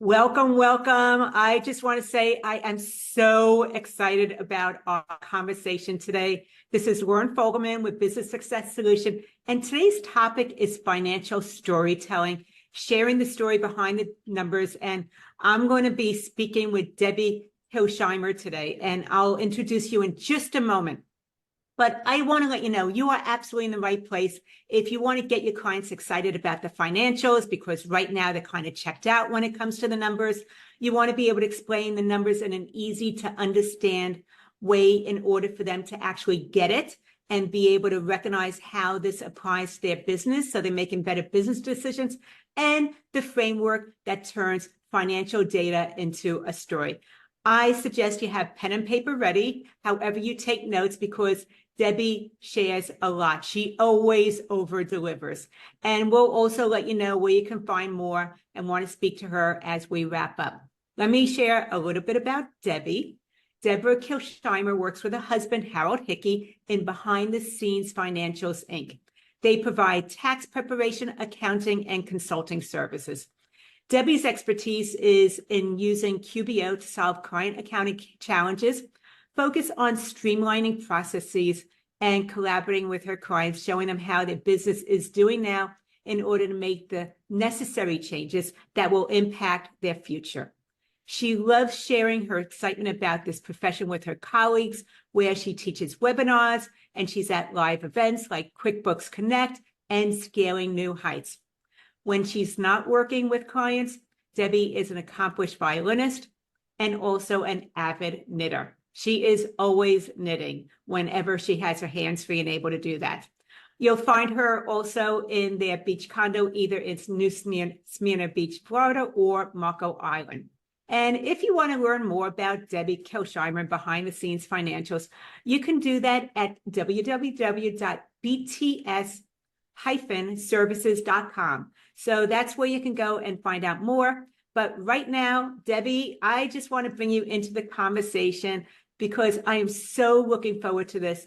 Welcome, welcome. I just want to say I am so excited about our conversation today. This is Lauren Fogelman with Business Success Solution, and today's topic is financial storytelling, sharing the story behind the numbers. And I'm going to be speaking with Debbie Kilsheimer today, and I'll introduce you in just a moment. But I want to let you know you are absolutely in the right place if you want to get your clients excited about the financials, because right now they're kind of checked out when it comes to the numbers. You want to be able to explain the numbers in an easy to understand way in order for them to actually get it and be able to recognize how this applies to their business so they're making better business decisions, and the framework that turns financial data into a story. I suggest you have pen and paper ready, however you take notes, because Debbie shares a lot. She always over delivers. And we'll also let you know where you can find more and want to speak to her as we wrap up. Let me share a little bit about Debbie. Debra Kilsheimer works with her husband, Harold Hickey, in Behind the Scenes Financials, Inc. They provide tax preparation, accounting, and consulting services. Debbie's expertise is in using QBO to solve client accounting challenges, focus on streamlining processes, and collaborating with her clients, showing them how their business is doing now in order to make the necessary changes that will impact their future. She loves sharing her excitement about this profession with her colleagues, where she teaches webinars and she's at live events like QuickBooks Connect and Scaling New Heights. When she's not working with clients, Debbie is an accomplished violinist and also an avid knitter. She is always knitting whenever she has her hands free and able to do that. You'll find her also in their beach condo, either in New Smyrna Beach, Florida, or Marco Island. And if you want to learn more about Debbie Kilsheimer and Behind the Scenes Financials, you can do that at www.bts-services.com. So that's where you can go and find out more. But right now, Debbie, I just want to bring you into the conversation because I am so looking forward to this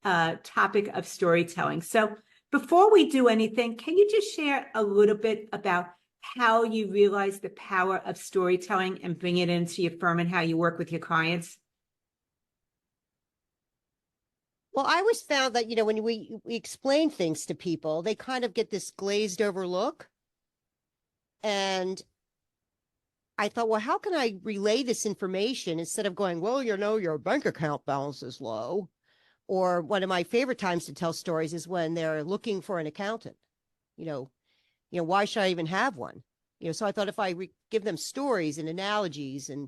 topic of storytelling. So before we do anything, can you just share a little bit about how you realize the power of storytelling and bring it into your firm and how you work with your clients? Well, I always found that, when we explain things to people, they kind of get this glazed over look. And I thought, well, how can I relay this information instead of going, well, your bank account balance is low. Or one of my favorite times to tell stories is when they're looking for an accountant. Why should I even have one? So I thought if I give them stories and analogies and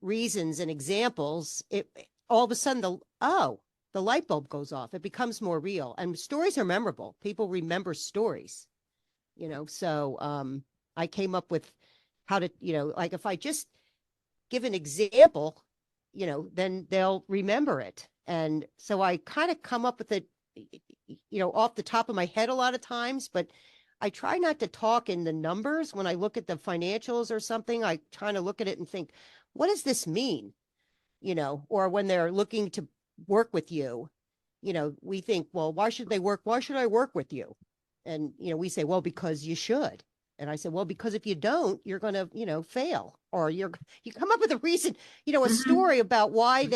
reasons and examples, it all of a sudden the light bulb goes off. It becomes more real, and stories are memorable. People remember stories, so I came up with how to, like if I just give an example, then they'll remember it. And so I kind of come up with it, off the top of my head a lot of times, but I try not to talk in the numbers. When I look at the financials or something, I try to look at it and think, what does this mean? Or when they're looking to work with you, we think, well, why should they work? Why should I work with you? And, we say, well, because you should. And I said, well, because if you don't, you're going to, fail, or you come up with a reason, a story about why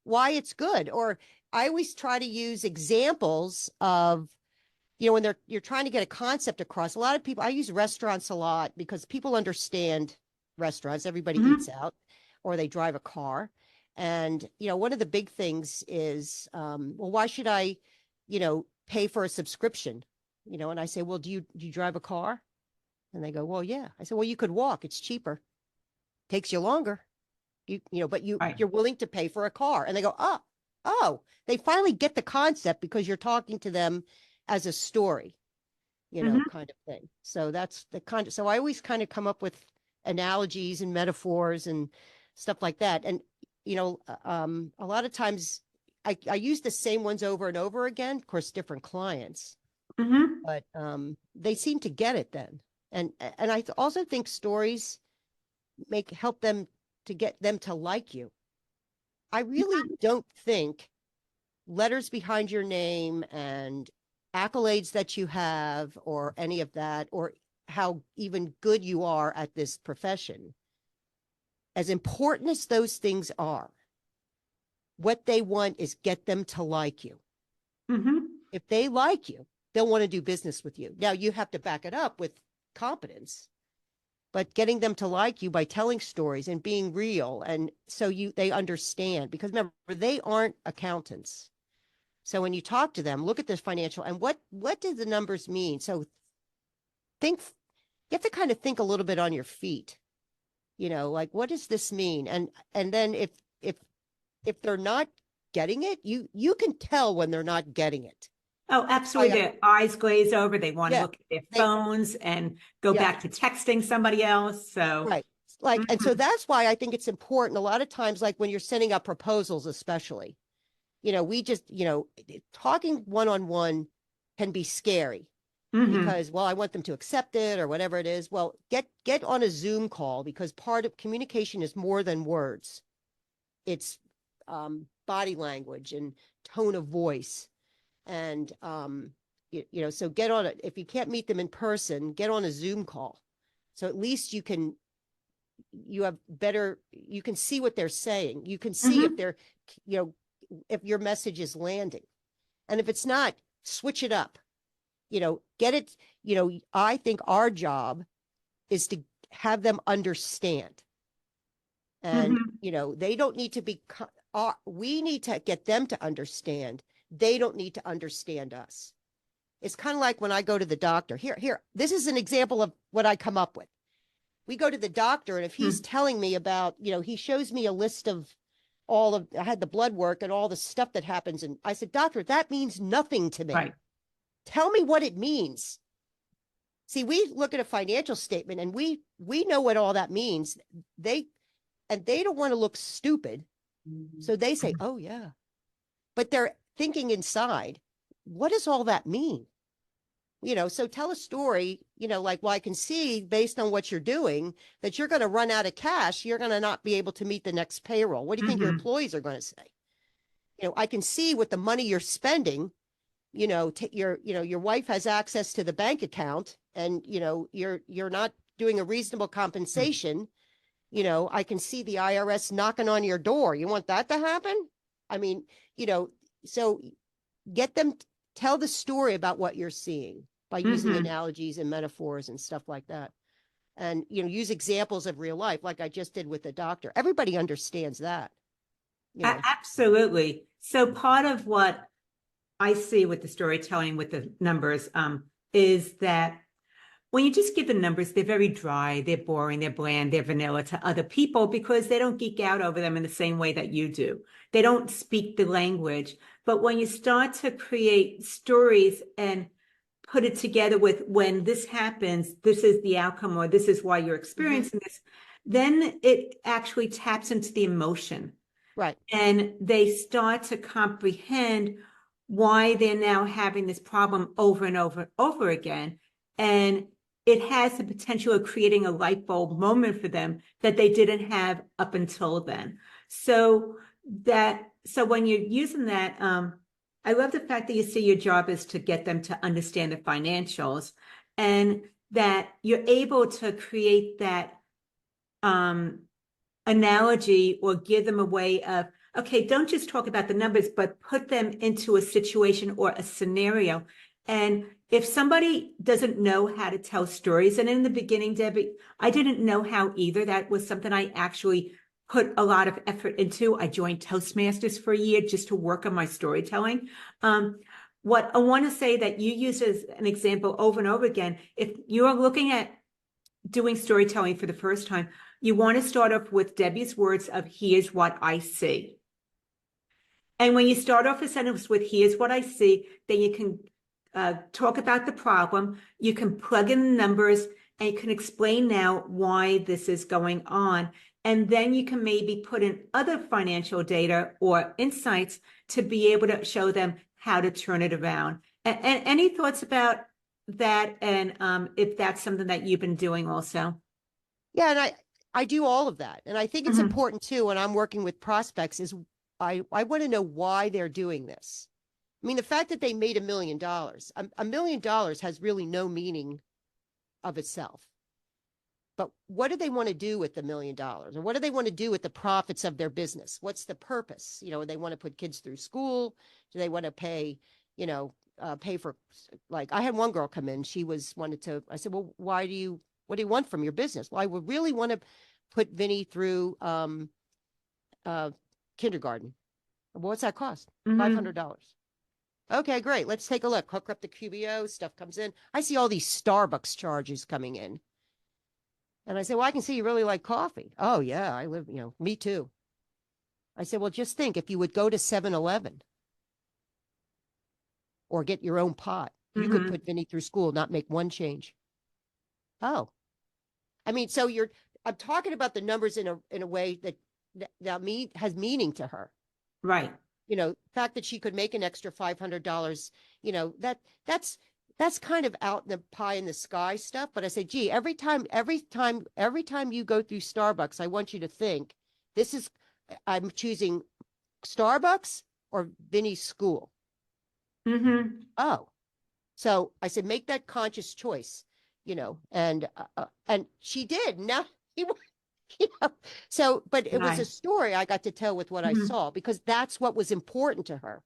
it's good. Or I always try to use examples of, when you're trying to get a concept across. A lot of people, I use restaurants a lot because people understand restaurants. Everybody eats out, or they drive a car. And, one of the big things is, well, why should I, pay for a subscription? And I say, well, do you drive a car? And they go, well, yeah. I said, well, you could walk. It's cheaper. Takes you longer. But you're willing to pay for a car. And they go, oh, they finally get the concept because you're talking to them as a story, kind of thing. So that's so I always kind of come up with analogies and metaphors and stuff like that. And, a lot of times I use the same ones over and over again, of course, different clients, but they seem to get it then. And I also think stories help them to get them to like you. I really don't think letters behind your name and accolades that you have or any of that, or how even good you are at this profession, as important as those things are, what they want is get them to like you. Mm-hmm. If they like you, they'll want to do business with you. Now you have to back it up with competence, but getting them to like you by telling stories and being real. And so they understand, because remember, they aren't accountants. So when you talk to them, look at the financial and what do the numbers mean? So think, you have to kind of think a little bit on your feet, like, what does this mean? And then if they're not getting it, you can tell when they're not getting it. Oh, absolutely. Their eyes glaze over. They want to Yeah, look at their they, phones and go yeah, back to texting somebody else. So, right. Like, and so mhm. that's why I think it's important. A lot of times, like when you're sending out proposals, especially, we just, talking one-on-one can be scary Mhm. because, well, I want them to accept it or whatever it is. Well, get on a Zoom call, because part of communication is more than words. It's body language and tone of voice. And, so get on it. If you can't meet them in person, get on a Zoom call. So at least you have better, you can see what they're saying. You can see if Mhm. they're, if your message is landing. And if it's not, switch it up, get it. I think our job is to have them understand. And, Mhm. they don't need to be, we need to get them to understand. They don't need to understand us. It's kind of like when I go to the doctor. Here, this is an example of what I come up with. We go to the doctor, and if he's Mhm. telling me about, he shows me a list of I had the blood work and all the stuff that happens. And I said, doctor, that means nothing to me. Right. Tell me what it means. See, we look at a financial statement and we know what all that means. They they don't want to look stupid. So they say, oh yeah. But they're thinking inside, what does all that mean? So tell a story, like, well, I can see based on what you're doing that you're going to run out of cash. You're going to not be able to meet the next payroll. What do you think your Mhm. employees are going to say? I can see with the money you're spending, your wife has access to the bank account, and, you're not doing a reasonable compensation. I can see the IRS knocking on your door. You want that to happen? I mean, you know, so get them, tell the story about what you're seeing by using Mhm. analogies and metaphors and stuff like that. And, use examples of real life, like I just did with the doctor. Everybody understands that, you know. Absolutely. So part of what I see with the storytelling with the numbers is that when you just give the numbers, they're very dry, they're boring, they're bland, they're vanilla to other people because they don't geek out over them in the same way that you do. They don't speak the language. But when you start to create stories and put it together with when this happens, this is the outcome, or this is why you're Mm-hmm. experiencing this, then it actually taps into the emotion Right. and they start to comprehend why they're now having this problem over and over and over again. And it has the potential of creating a light bulb moment for them that they didn't have up until then. So so when you're using that, I love the fact that you see your job is to get them to understand the financials and that you're able to create that um, analogy or give them a way of, okay, don't just talk about the numbers, but put them into a situation or a scenario. And if somebody doesn't know how to tell stories, and in the beginning, Debbie, I didn't know how either. That was something I actually put a lot of effort into. I joined Toastmasters for a year just to work on my storytelling. What I want to say that you use as an example over and over again, if you're looking at doing storytelling for the first time, you want to start off with Debbie's words of here's what I see. And when you start off a sentence with here's what I see, then you can talk about the problem. You can plug in the numbers and you can explain now why this is going on. And then you can maybe put in other financial data or insights to be able to show them how to turn it around. And any thoughts about that? And if that's something that you've been doing also? Yeah. And I do all of that. And I think it's Mhm. important too, when I'm working with prospects, is I want to know why they're doing this. I mean, the fact that they made $1 million, $1 million has really no meaning of itself. But what do they want to do with the $1 million? Or what do they want to do with the profits of their business? What's the purpose? They want to put kids through school. Do they want to pay, pay for, like, I had one girl come in, I said, well, what do you want from your business? Well, I would really want to put Vinny through kindergarten. Well, what's that cost? $500. Okay, great. Let's take a look. Hook up the QBO, stuff comes in. I see all these Starbucks charges coming in. And I said, well, I can see you really like coffee. Oh, yeah, me too. I said, well, just think if you would go to 7-Eleven or get your own pot, you could put Vinny through school, not make one change. Oh, I mean, so I'm talking about the numbers in a way that has meaning to her. Right. The fact that she could make an extra $500, that's kind of out in the pie in the sky stuff. But I say, gee, every time you go through Starbucks, I want you to think I'm choosing Starbucks or Vinny's school. Oh, so I said, make that conscious choice, and she did. Now so, but it was a story I got to tell with what I saw, because that's what was important to her.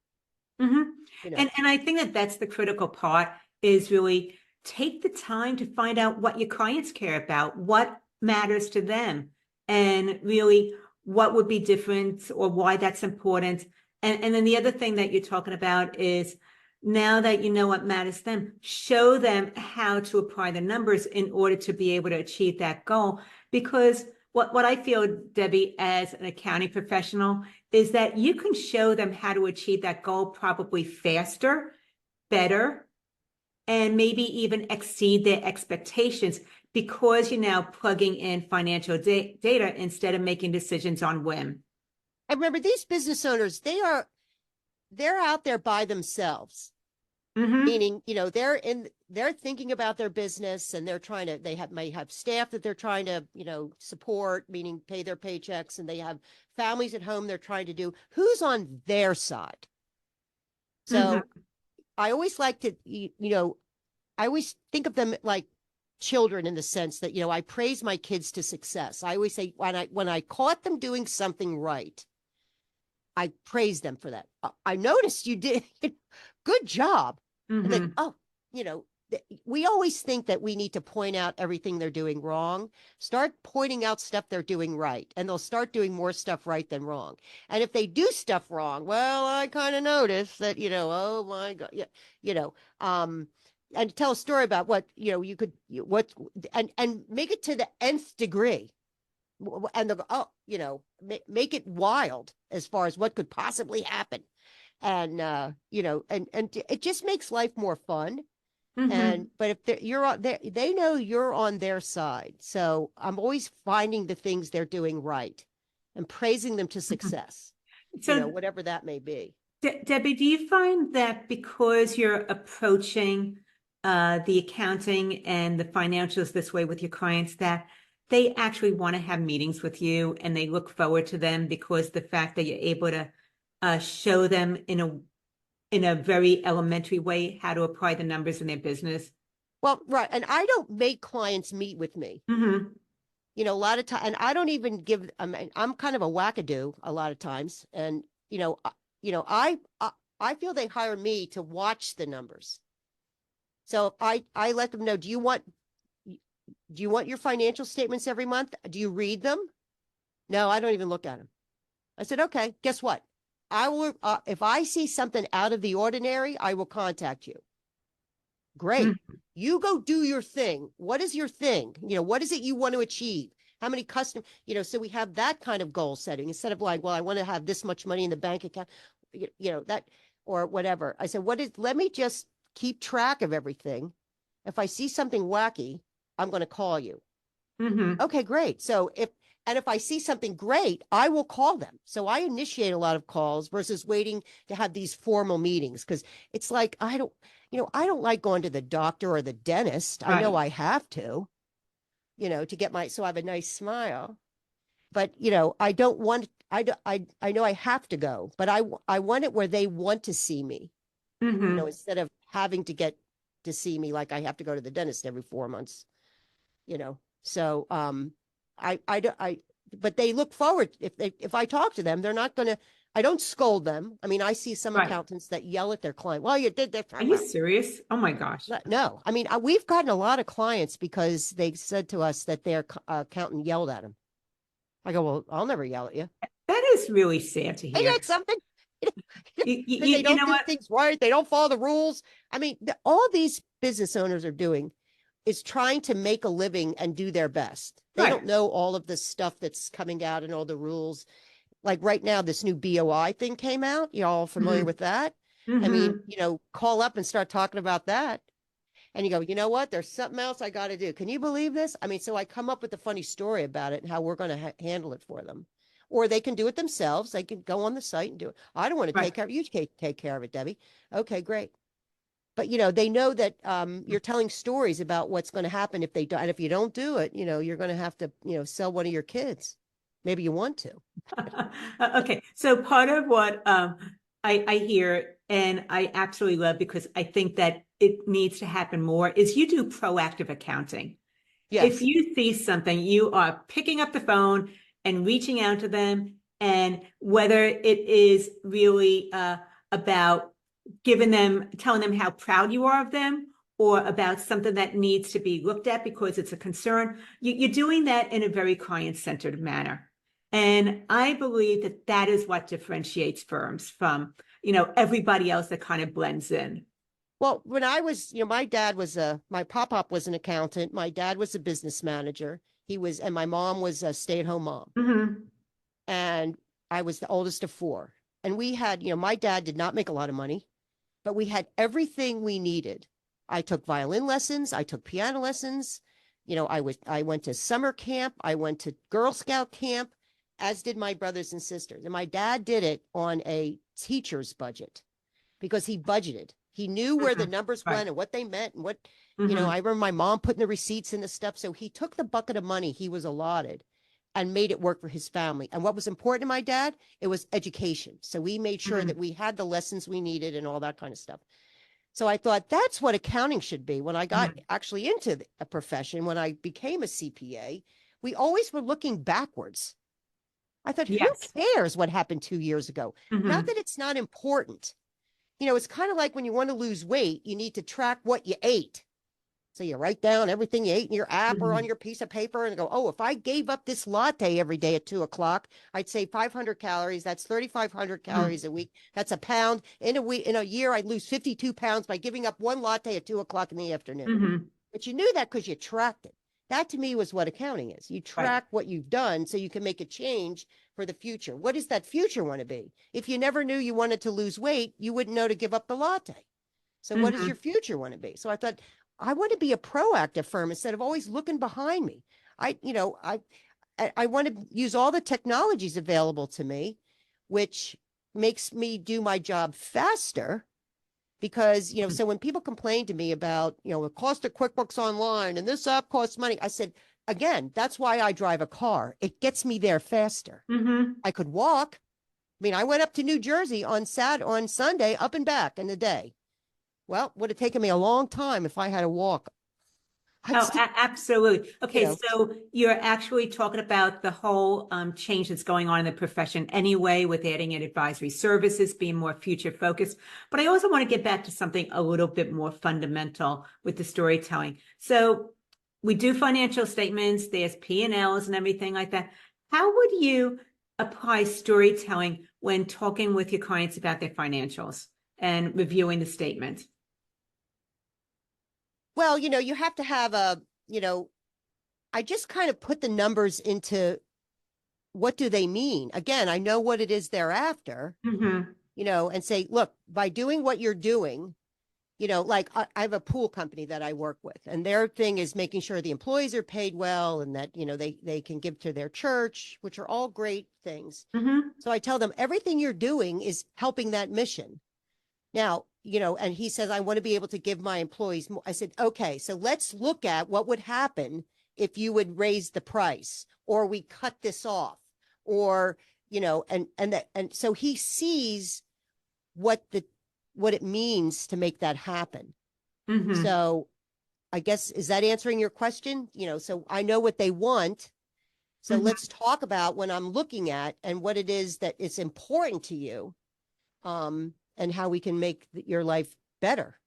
And I think that that's the critical part, is really take the time to find out what your clients care about, what matters to them, and really what would be different or why that's important. And then the other thing that you're talking about is, now that you know what matters to them, show them how to apply the numbers in order to be able to achieve that goal. Because what I feel, Debbie, as an accounting professional, is that you can show them how to achieve that goal probably faster, better, and maybe even exceed their expectations, because you're now plugging in financial data instead of making decisions on whim. And remember, these business owners, they're out there by themselves. Meaning, they're thinking about their business, and may have staff that they're trying to, support, meaning pay their paychecks, and they have families at home they're trying to do. Who's on their side? So I always like to, I always think of them like children, in the sense that, I praise my kids to success. I always say, when I caught them doing something right, I praise them for that. I noticed you did good job. And then, we always think that we need to point out everything they're doing wrong. Start pointing out stuff they're doing right, and they'll start doing more stuff right than wrong. And if they do stuff wrong, well, I kind of notice that, oh my God, and tell a story about what, and make it to the nth degree. And make it wild as far as what could possibly happen. And and it just makes life more fun. But if they know you're on their side. So I'm always finding the things they're doing right and praising them to success, So, whatever that may be. Debbie, do you find that because you're approaching the accounting and the financials this way with your clients, that they actually want to have meetings with you and they look forward to them, because the fact that you're able to show them in a very elementary way how to apply the numbers in their business? Well, right. And I don't make clients meet with me. A lot of time, and I don't even give, I'm kind of a wackadoo a lot of times. And, I feel they hire me to watch the numbers. So I let them know, do you want your financial statements every month? Do you read them? No, I don't even look at them. I said, okay, guess what? I will, if I see something out of the ordinary, I will contact you. Great. You go do your thing. What is your thing? What is it you want to achieve? How many so we have that kind of goal setting, instead of like, well, I want to have this much money in the bank account, that, or whatever. I said, let me just keep track of everything. If I see something wacky, I'm going to call you. Okay, great. So if I see something great, I will call them. So I initiate a lot of calls versus waiting to have these formal meetings, because it's like, I don't like going to the doctor or the dentist. Right. I know I have to, to get so I have a nice smile. But, I don't want, I know I have to go, but I want it where they want to see me, instead of having to see me like I have to go to the dentist every 4 months. So but they look forward. If I talk to them, they're not going to, I don't scold them. I mean, I see some Right. accountants that yell at their client. Well, you did this. Are you serious? Oh my gosh. No, I mean, we've gotten a lot of clients because they said to us that their accountant yelled at them. I go, well, I'll never yell at you. That is really sad to Ain't hear. that something? Because they You don't know do what? things right. They don't follow the rules. I mean, all these business owners are doing is trying to make a living and do their best. They Right. don't know all of the stuff that's coming out and all the rules. Like right now, this new BOI thing came out. You all familiar Hmm. with that? I mean, Hmm. call up and start talking about that. And you go, you know what? There's something else I got to do. Can you believe this? I mean, so I come up with a funny story about it and how we're going to handle it for them. Or they can do it themselves. They can go on the site and do it. I don't want to Right. take care of you. Take care of it, Debbie. Okay, great. But they know that you're telling stories about what's going to happen if they do. And if you don't do it, you're going to have to, sell one of your kids. Maybe you want to. Okay, so part of what I hear and I absolutely love because I think that it needs to happen more is you do proactive accounting. If Yes. you see something, you are picking up the phone and reaching out to them, and whether it is really about telling them how proud you are of them, or about something that needs to be looked at because it's a concern, you're doing that in a very client-centered manner. And I believe that that is what differentiates firms from, everybody else that kind of blends in. Well, when I was, my dad was my pop was an accountant. My dad was a business manager. And my mom was a stay-at-home mom. Hmm. And I was the oldest of four. And we had, my dad did not make a lot of money, but we had everything we needed. I took violin lessons. I took piano lessons. I went to summer camp. I went to Girl Scout camp, as did my brothers and sisters. And my dad did it on a teacher's budget because he budgeted. He knew where the Hmm. numbers Right. went and what they meant and what, Hmm. I remember my mom putting the receipts in the stuff. So he took the bucket of money he was allotted and made it work for his family. And what was important to my dad, it was education. So we made sure Hmm. that we had the lessons we needed and all that kind of stuff. So I thought that's what accounting should be. When I got Hmm. actually into a profession, when I became a CPA, we always were looking backwards. I thought, who Yes. cares what happened 2 years ago? Not Hmm. that it's not important. It's kind of like when you want to lose weight, you need to track what you ate. So you write down everything you ate in your app or on Hmm. your piece of paper and go, oh, if I gave up this latte every day at 2 o'clock, I'd save 500 calories. That's 3,500 Hmm. calories a week. That's a pound. In a year, I'd lose 52 pounds by giving up one latte at 2 o'clock in the afternoon. Hmm. But you knew that because you tracked it. That to me was what accounting is. You Right. track what you've done so you can make a change for the future. What does that future want to be? If you never knew you wanted to lose weight, you wouldn't know to give up the latte. So what does Hmm. your future want to be? So I thought I want to be a proactive firm instead of always looking behind me. I, you know, I want to use all the technologies available to me, which makes me do my job faster because, so when people complain to me about, the cost of QuickBooks Online and this app costs money, I said, again, that's why I drive a car. It gets me there faster. Hmm. I could walk. I mean, I went up to New Jersey on Sunday, up and back in the day. Well, would have taken me a long time if I had to walk. I'd Oh, still, absolutely. you Okay, know, so you're actually talking about the whole change that's going on in the profession anyway, with adding in advisory services, being more future focused. But I also want to get back to something a little bit more fundamental with the storytelling. So we do financial statements, there's P&Ls and everything like that. How would you apply storytelling when talking with your clients about their financials and reviewing the statement? well, you have to have I just kind of put the numbers into what do they mean? Again, I know what it is they're after, Hmm. and say, look, by doing what you're doing, like I have a pool company that I work with, and their thing is making sure the employees are paid well and that, they can give to their church, which are all great things. Hmm. So I tell them everything you're doing is helping that mission. Now, and he says, I want to be able to give my employees more. I said, okay, so let's look at what would happen if you would raise the price or we cut this off or, and so he sees what what it means to make that happen. Hmm. So I guess, is that answering your question? So I know what they want. So Mhm. let's talk about when I'm looking at and what it is that is important to you, and how we can make your life better,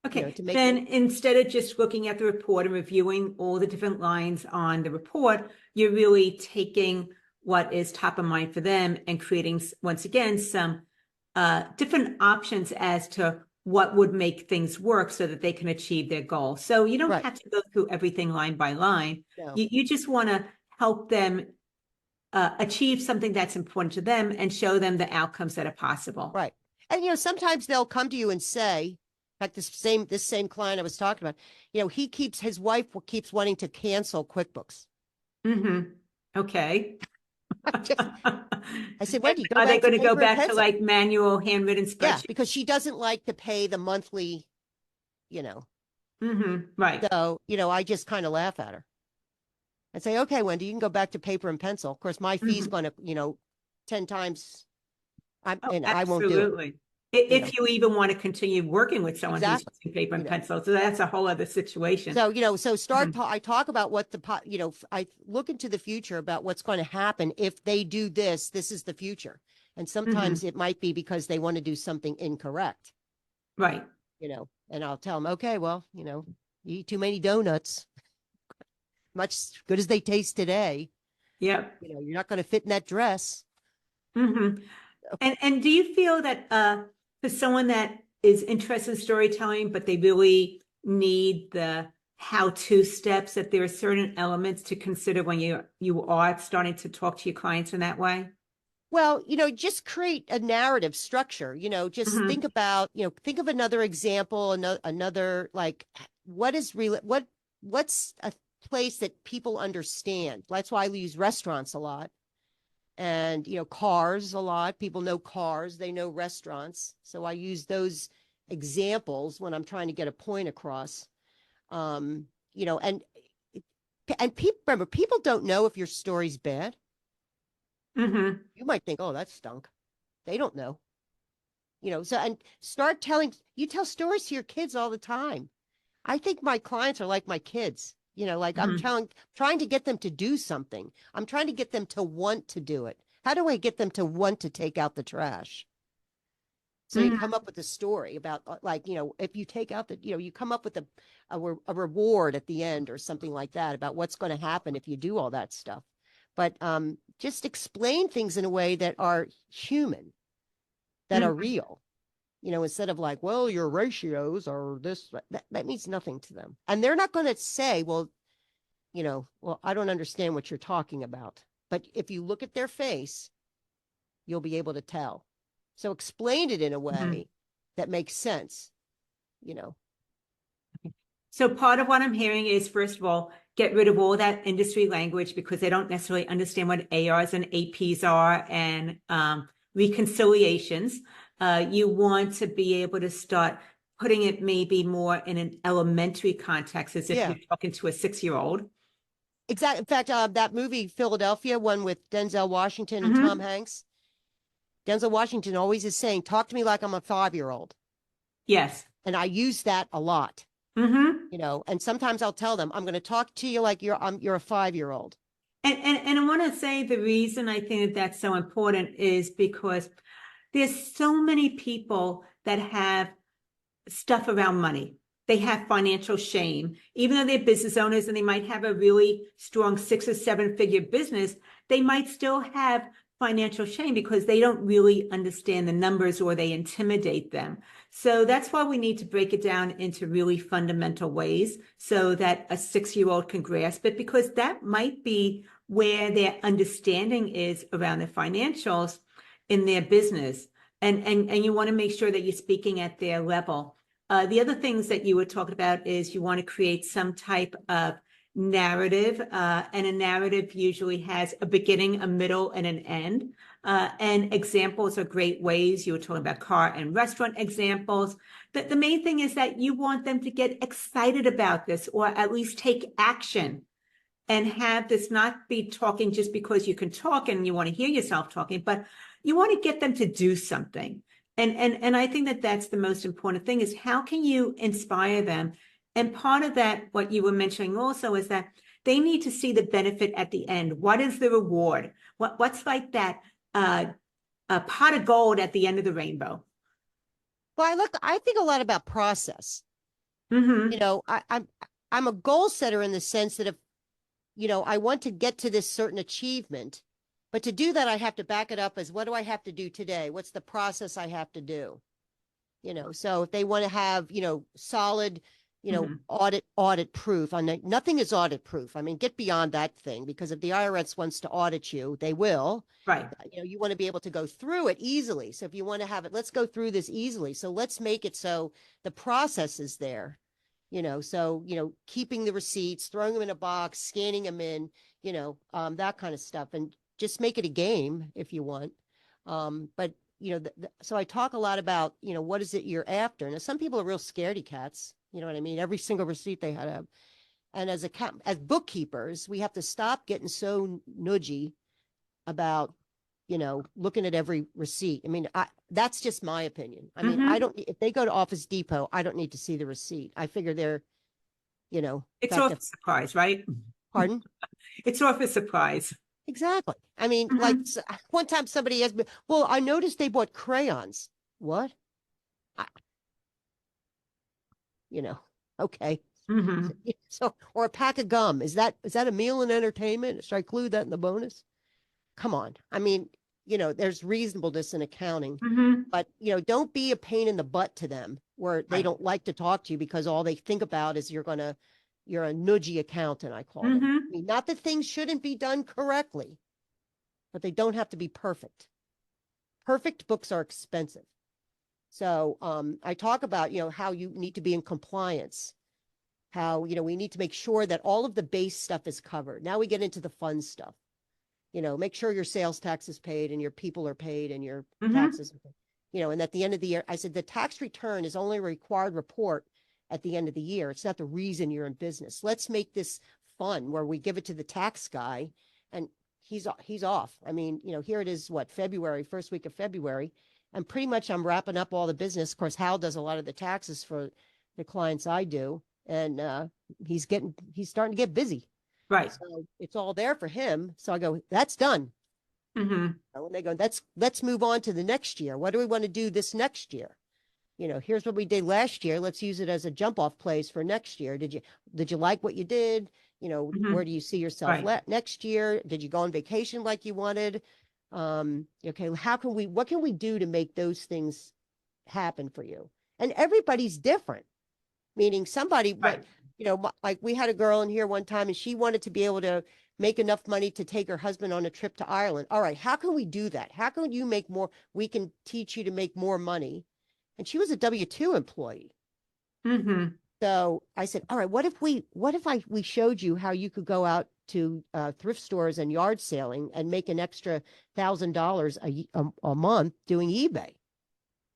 Okay, to make it. then instead of just looking at the report and reviewing all the different lines on the report, you're really taking what is top of mind for them and creating, once again, some different options as to what would make things work so that they can achieve their goal. So you don't Right. have to go through everything line by line. No. You just want to help them achieve something that's important to them and show them the outcomes that are possible. Right. And sometimes they'll come to you and say, in fact, this same client I was talking about, his wife keeps wanting to cancel QuickBooks. Mm-hmm. Okay. I said, Wendy, go Are they back to going to go paper and back to pencil. like manual handwritten Yeah, spreadsheets? because she doesn't like to pay the monthly, you know. Right. So, I just kind of laugh at her. I say, okay, Wendy, you can go back to paper and pencil. Of course, my fee's Mhm. going to, 10 times. Oh, And I won't do it. absolutely. You know, If you even want to continue working with someone who's exactly. using paper You and know, pencil, so that's a whole other situation. so Mhm. I talk about what I look into the future about what's going to happen if they do this. This is the future. And sometimes Mhm. it might be because they want to do something incorrect, Right. and I'll tell them, okay, well, you eat too many donuts, much good as they taste today, Yep. you're not going to fit in that dress. hmm And do you feel that for someone that is interested in storytelling, but they really need the how-to steps, that there are certain elements to consider when you are starting to talk to your clients in that way? Well, just create a narrative structure, just Hmm think of another example, another like what is real, what's a place that people understand. That's why I use restaurants a lot, and, cars a lot. People know cars, they know restaurants. So I use those examples when I'm trying to get a point across. Um, you know, and people, remember, people don't know if your story's bad. hmm You might think, oh, that stunk. They don't know. So, and start telling, you tell stories to your kids all the time. I think my clients are like my kids. Like hmm trying to get them to do something. I'm trying to get them to want to do it. How do I get them to want to take out the trash? So you come hmm up with a story about, like, if you take out you come up with a reward at the end or something like that about what's going to happen if you do all that stuff. But just explain things in a way that are human, that are hmm real. Instead of like, well, your ratios are this, that means nothing to them. And they're not going to say, well, well, I don't understand what you're talking about. But if you look at their face, you'll be able to tell. So explain it in a hmm way that makes sense, you know. So part of what I'm hearing is, first of all, get rid of all that industry language because they don't necessarily understand what ARs and APs are and reconciliations. You want to be able to start putting it maybe more in an elementary context, as if Yeah, you're talking to a 6-year-old. exactly. In fact, that movie Philadelphia, one with Denzel Washington and Tom Hmm Hanks, Denzel Washington always is saying, talk to me like I'm a 5-year-old. Yes. And I use that a lot. hmm And sometimes I'll tell them, I'm going to talk to you like you're a 5-year-old. And I want to say the reason I think that that's so important is because there's so many people that have stuff around money. They have financial shame. Even though they're business owners and they might have a really strong 6 or 7 figure business, they might still have financial shame because they don't really understand the numbers or they intimidate them. So that's why we need to break it down into really fundamental ways so that a 6-year-old can grasp it, because that might be where their understanding is around the financials in their business. And you want to make sure that you're speaking at their level. The other things that you were talking about is you want to create some type of narrative, and a narrative usually has a beginning, a middle, and an end. And examples are great ways. You were talking about car and restaurant examples. The main thing is that you want them to get excited about this, or at least take action, and have this not be talking just because you can talk and you want to hear yourself talking, but you want to get them to do something. And I think that that's the most important thing, is how can you inspire them And part of that, what you were mentioning also, is that they need to see the benefit at the end. What is the reward? What's like that a pot of gold at the end of the rainbow? Well, I think a lot about process. Mm-hmm. I'm a goal setter in the sense that if, I want to get to this certain achievement, but to do that, I have to back it up as what do I have to do today? What's the process I have to do? So if they want to have, solid, Mm-hmm. audit proof, nothing is audit proof. I mean, get beyond that thing, because if the IRS wants to audit you, they will. Right. You want to be able to go through it easily. So if you want to have it, let's go through this easily. So let's make it so the process is there. Keeping the receipts, throwing them in a box, scanning them in, that kind of stuff, and just make it a game if you want. But so I talk a lot about, what is it you're after? Now, some people are real scaredy cats. You know what I mean? Every single receipt they had to have. And as bookkeepers, we have to stop getting so nudgy about, looking at every receipt. I mean, that's just my opinion. I mean, Mm-hmm. if they go to Office Depot, I don't need to see the receipt. I figure they're, It's that off the, a surprise, right? pardon? It's off a surprise. Exactly. I mean, like Mm-hmm. one time somebody asked me, well, I noticed they bought crayons. What? I, you know, okay. Mm-hmm. So, or a pack of gum. Is that a meal and entertainment? Should I include that in the bonus? Come on. I mean, there's reasonableness in accounting, Mm-hmm. but don't be a pain in the butt to them where they Right. don't like to talk to you because all they think about is you're a nudgy accountant, I call them. Mm-hmm. I mean, not that things shouldn't be done correctly, but they don't have to be perfect. Perfect books are expensive. So I talk about, how you need to be in compliance, how, we need to make sure that all of the base stuff is covered. Now we get into the fun stuff. Make sure your sales tax is paid and your people are paid and your Mm-hmm. taxes, and at the end of the year, I said the tax return is only a required report at the end of the year. It's not the reason you're in business. Let's make this fun where we give it to the tax guy and he's off. I mean, here it is, what, February, first week of February. And pretty much I'm wrapping up all the business. Of course, Hal does a lot of the taxes for the clients I do. And he's starting to get busy. Right. So it's all there for him. So I go, that's done. Mm-hmm. And they go, let's move on to the next year. What do we want to do this next year? Here's what we did last year. Let's use it as a jump off place for next year. Did you like what you did? Mm-hmm. Where do you see yourself Right. next year? Did you go on vacation like you wanted? Okay, what can we do to make those things happen for you? And everybody's different, meaning somebody, Right. like we had a girl in here one time and she wanted to be able to make enough money to take her husband on a trip to Ireland. All right, how can we do that? How can you make more? We can teach you to make more money. And she was a W-2 employee. Mm-hmm. So I said, all right, what if we showed you how you could go out to thrift stores and yard selling and make an extra $1,000 a month doing eBay?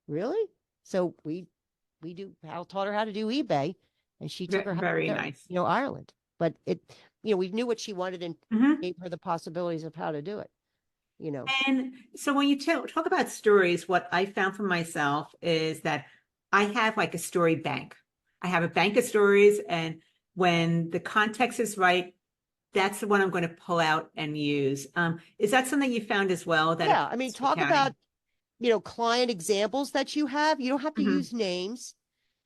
Really? So Hal taught her how to do eBay and she took her Very there, nice. Ireland. But we knew what she wanted and Mm-hmm. gave her the possibilities of how to do it, And so when you talk about stories, what I found for myself is that I have like a story bank. I have a bank of stories, and when the context is right, that's the one I'm going to pull out and use. Is that something you found as well that Yeah, I mean, applies to talk about, accounting? client examples that you have. You don't have to Hmm. use names.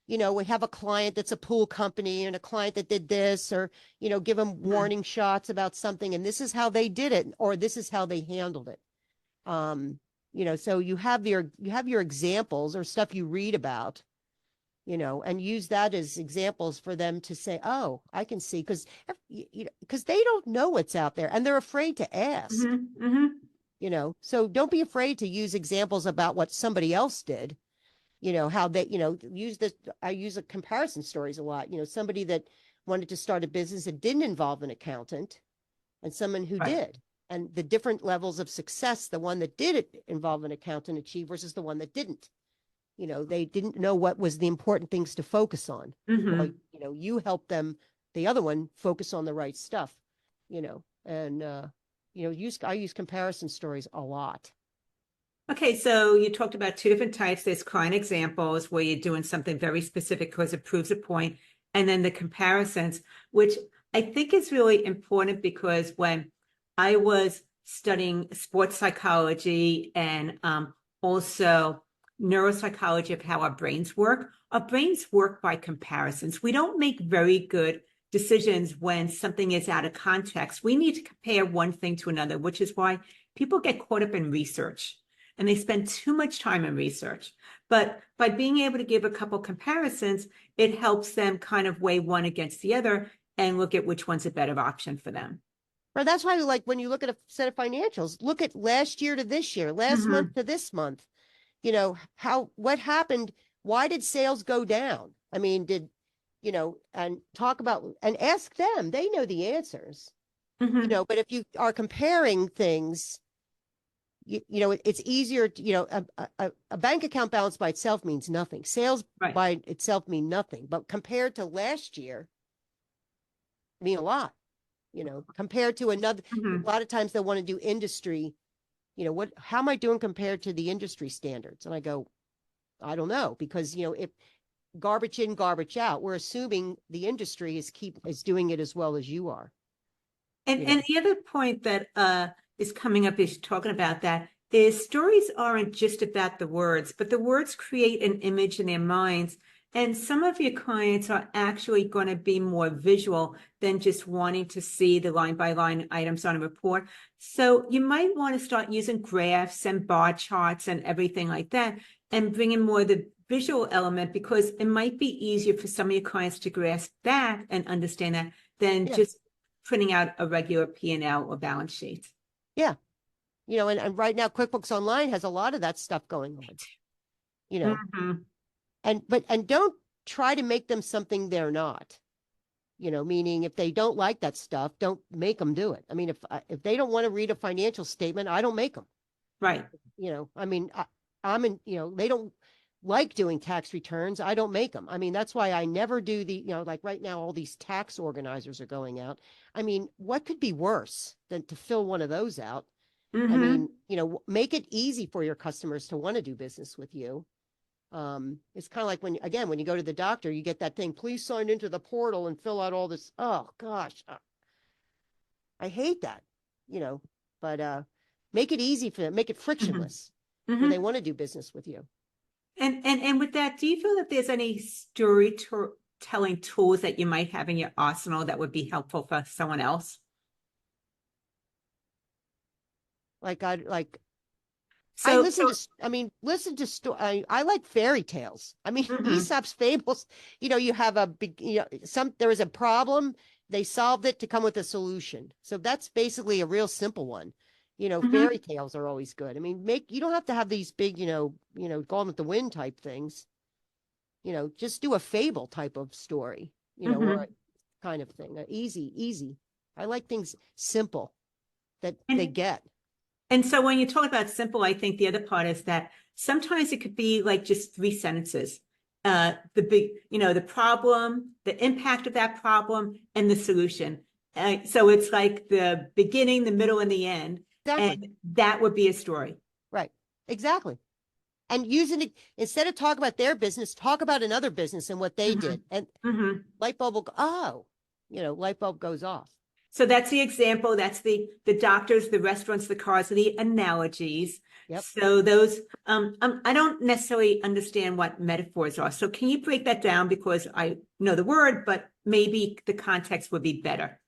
We have a client that's a pool company and a client that did this, or, give them Hmm. warning shots about something, and this is how they did it, or this is how they handled it. Um, so you have your examples or stuff you read about, and use that as examples for them to say, oh, I can see, because they don't know what's out there and they're afraid to ask. Hmm. Hmm. So don't be afraid to use examples about what somebody else did, how they, I use a comparison stories a lot, somebody that wanted to start a business that didn't involve an accountant and someone who Right. did, and the different levels of success the one that did it involve an accountant achieved versus the one that didn't. They didn't know what was the important things to focus on. Well, Hmm. you help them, the other one, focus on the right stuff, and I use comparison stories a lot. Okay, so you talked about two different types. There's client examples where you're doing something very specific because it proves a point. and then the comparisons, which I think is really important because when I was studying sports psychology and also neuropsychology of how our brains work by comparisons. We don't make very good decisions when something is out of context. We need to compare one thing to another, which is why people get caught up in research and they spend too much time in research. But by being able to give a couple comparisons, it helps them kind of weigh one against the other and look at which one's a better option for them. Or that's why, like, when you look at a set of financials, look at last year to this year, last month to this month. What happened? Why did sales go down? I mean, and talk about and ask them. They know the answers. But if you are comparing things, it's easier to, a bank account balance by itself means nothing. Sales by itself mean nothing. But compared to last year, mean a lot. Compared to another, a lot of times they want to do industry. How am I doing compared to the industry standards? And I go, I don't know, because, if garbage in, garbage out, we're assuming the industry is doing it as well as you are. And the other point that is coming up is talking about that is stories aren't just about the words, but the words create an image in their minds. And some of your clients are actually going to be more visual than just wanting to see the line by line items on a report. So you might want to start using graphs and bar charts and everything like that and bring in more of the visual element, because it might be easier for some of your clients to grasp that and understand that than just printing out a regular P&L or balance sheet. Yeah. And right now QuickBooks Online has a lot of that stuff going on, and don't try to make them something they're not, meaning if they don't like that stuff, don't make them do it. I mean, if they don't want to read a financial statement, I don't make them. Right. I mean, I'm in, they don't like doing tax returns. I don't make them. I mean, that's why I never do like right now, all these tax organizers are going out. I mean, what could be worse than to fill one of those out? I mean, make it easy for your customers to want to do business with you. It's kind of like when you go to the doctor, you get that thing, please sign into the portal and fill out all this. Oh gosh. I hate that, but make it easy for them, make it frictionless where they want to do business with you. And with that, do you feel that there's any storytelling tools that you might have in your arsenal that would be helpful for someone else? I listen to story. I like fairy tales. I mean, Aesop's fables, you have a big, there was a problem, they solved it to come with a solution. So that's basically a real simple one. Fairy tales are always good. I mean, you don't have to have these big, Gone with the Wind type things. Just do a fable type of story, or kind of thing. Easy. I like things simple that they get. And so when you talk about simple, I think the other part is that sometimes it could be like just 3 sentences. The problem, the impact of that problem, and the solution. So it's like the beginning, the middle, and the end. Exactly. And that would be a story. Right. Exactly. And using it, instead of talk about their business, talk about another business and what they did. And light bulb will go, light bulb goes off. So that's the example. That's the doctors, the restaurants, the cars, the analogies. Yep. So those, I don't necessarily understand what metaphors are. So can you break that down? Because I know the word, but maybe the context would be better.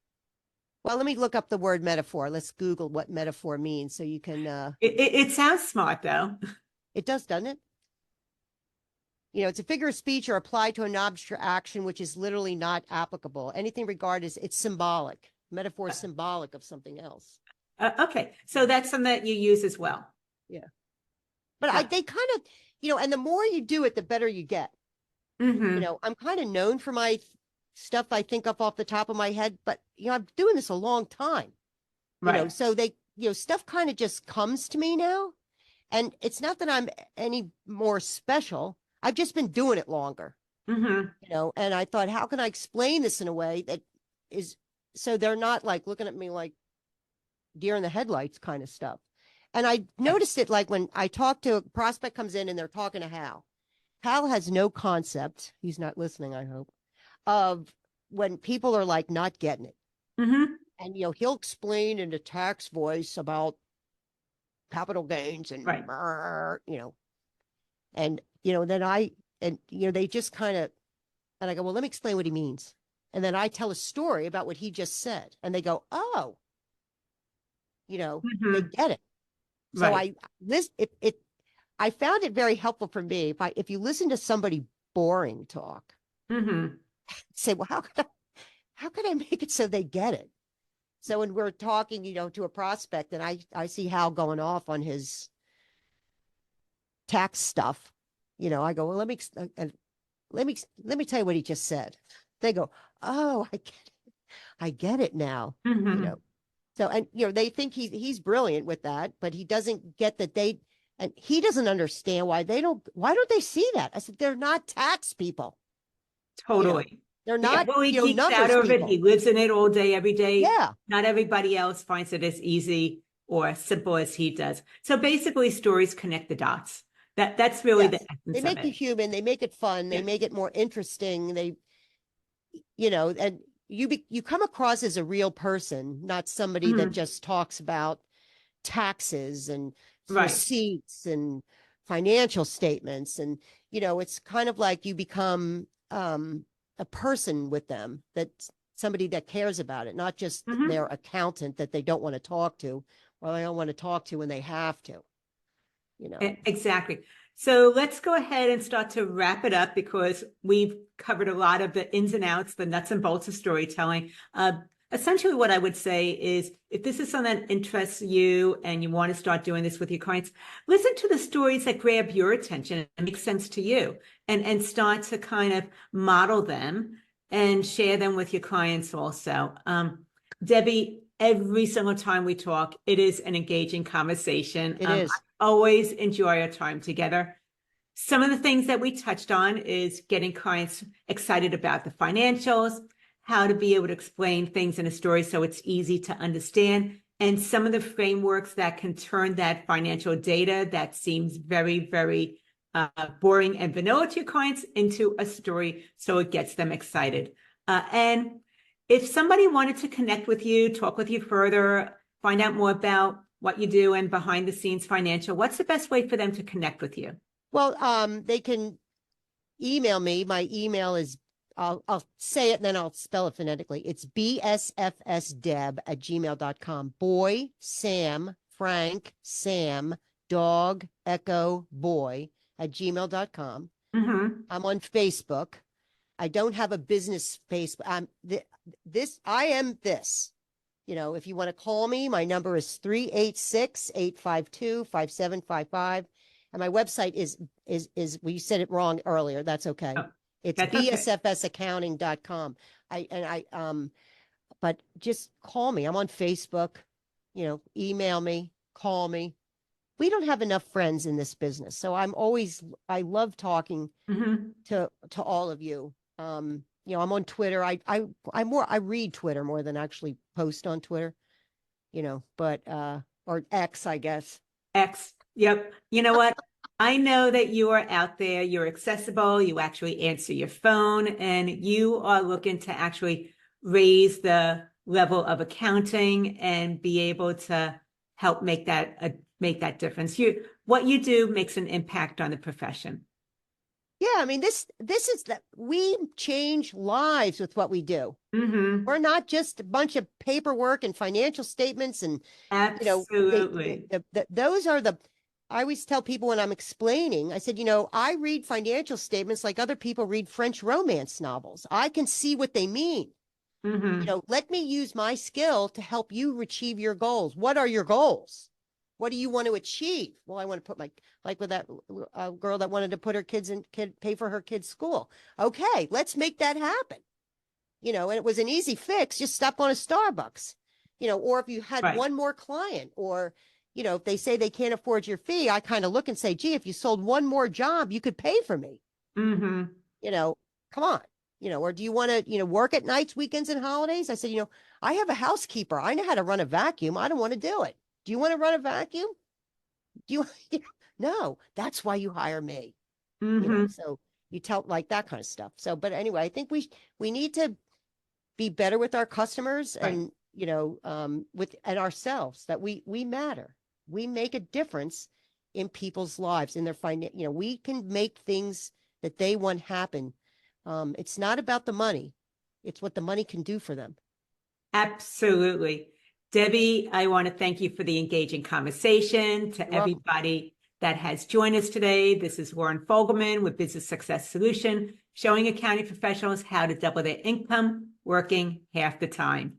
Well, let me look up the word metaphor. Let's Google what metaphor means so you can. It sounds smart, though. It does, doesn't it? It's a figure of speech or applied to an object or action which is literally not applicable. Anything regarded as it's symbolic. Metaphor is symbolic of something else. Okay. So that's something that you use as well. Yeah. But they kind of, and the more you do it, the better you get. I'm kind of known for my stuff I think up off the top of my head, but, I'm doing this a long time. Right. So stuff kind of just comes to me now. And it's not that I'm any more special. I've just been doing it longer. And I thought, how can I explain this in a way that is so they're not like looking at me like deer in the headlights kind of stuff. And I noticed it like when I talk to a prospect comes in and they're talking to Hal. Hal has no concept. He's not listening, I hope, of when people are like not getting it. Mm-hmm. And, he'll explain in a tax voice about capital gains and, Right. and, then they just kind of, and I go, well, let me explain what he means. And then I tell a story about what he just said. And they go, oh, they Mm-hmm. get it. So Right. I found it very helpful for me. If you listen to somebody boring talk, Mm-hmm. say, well, how could I make it so they get it? So when we're talking, to a prospect, and I see Hal going off on his tax stuff, I go, well, let me tell you what he just said. They go, oh, I get it now. You Mm-hmm. know, so and they think he's brilliant with that, but he doesn't get that and he doesn't understand why don't they see that? I said, they're not tax people. You know, Totally. they're Yeah. not, Well, he geeks out numbers over it. He people. lives in it all day, every day. Yeah. Not everybody else finds it as easy or as simple as he does. So basically, stories connect the dots. That's really the Yes. They essence of make you it. human. They make it fun. They Yeah. make it more interesting. And you come across as a real person, not somebody that Mhm. just talks about taxes and Right. receipts and financial statements. And, it's kind of like you become a person with them, that somebody that cares about it, not just Mhm. their accountant that they don't want to talk to, or they don't want to talk to when they have to, you know. Exactly. So let's go ahead and start to wrap it up because we've covered a lot of the ins and outs, the nuts and bolts of storytelling. Essentially, what I would say is if this is something that interests you and you want to start doing this with your clients, listen to the stories that grab your attention and make sense to you and start to kind of model them and share them with your clients also. Debbie, every single time we talk, it is an engaging conversation. It is. Always enjoy our time together. Some of the things that we touched on is getting clients excited about the financials, how to be able to explain things in a story so it's easy to understand, and some of the frameworks that can turn that financial data that seems very, very boring and vanilla to your clients into a story so it gets them excited. And if somebody wanted to connect with you, talk with you further, find out more about what you do and behind the scenes financial, what's the best way for them to connect with you? Well, they can email me. My email is, I'll say it and then I'll spell it phonetically. It's bsfsdeb@gmail.com. Boy, Sam, Frank, Sam, dog, echo, boy @gmail.com. Mm-hmm. I'm on Facebook. I don't have a business Facebook. I am this. If you want to call me, my number is 386-852-5755. And my website is we said it wrong earlier. That's okay. Oh, It's that's okay. bsfsaccounting.com. But just call me. I'm on Facebook, email me, call me. We don't have enough friends in this business. So I love talking Mm-hmm. to all of you. I'm on Twitter. I read Twitter more than actually post on Twitter, but or X, I guess. X. Yep. You know what? I know that you are out there, you're accessible, you actually answer your phone, and you are looking to actually raise the level of accounting and be able to help make that difference. What you do makes an impact on the profession. Yeah, I mean this is that we change lives with what we do. Mm-hmm. We're not just a bunch of paperwork and financial statements and Absolutely. those are the I always tell people when I'm explaining, I said, I read financial statements like other people read French romance novels. I can see what they mean. Mm-hmm. Let me use my skill to help you achieve your goals. What are your goals? What do you want to achieve? Well, I want to put like with that girl that wanted to put her pay for her kids' school. Okay, let's make that happen. And it was an easy fix. Just stop on a Starbucks, or if you had Right. one more client, or, if they say they can't afford your fee, I kind of look and say, gee, if you sold one more job, you could pay for me, Mm-hmm. you know, come on, or do you want to, work at nights, weekends, and holidays? I said, I have a housekeeper. I know how to run a vacuum. I don't want to do it. Do you want to run a vacuum? Do you, no, that's why you hire me, Mm-hmm. so, You tell like that kind of stuff. So, but anyway, I think we need to be better with our customers Right. and, you know, with and ourselves, that we matter. We make a difference in people's lives, in their you know, we can make things that they want happen. It's not about the money. It's what the money can do for them. Absolutely. Debbie, I want to thank you for the engaging conversation. To You're welcome. everybody that has joined us today, this is Warren Fogelman with Business Success Solution, showing accounting professionals how to double their income working half the time.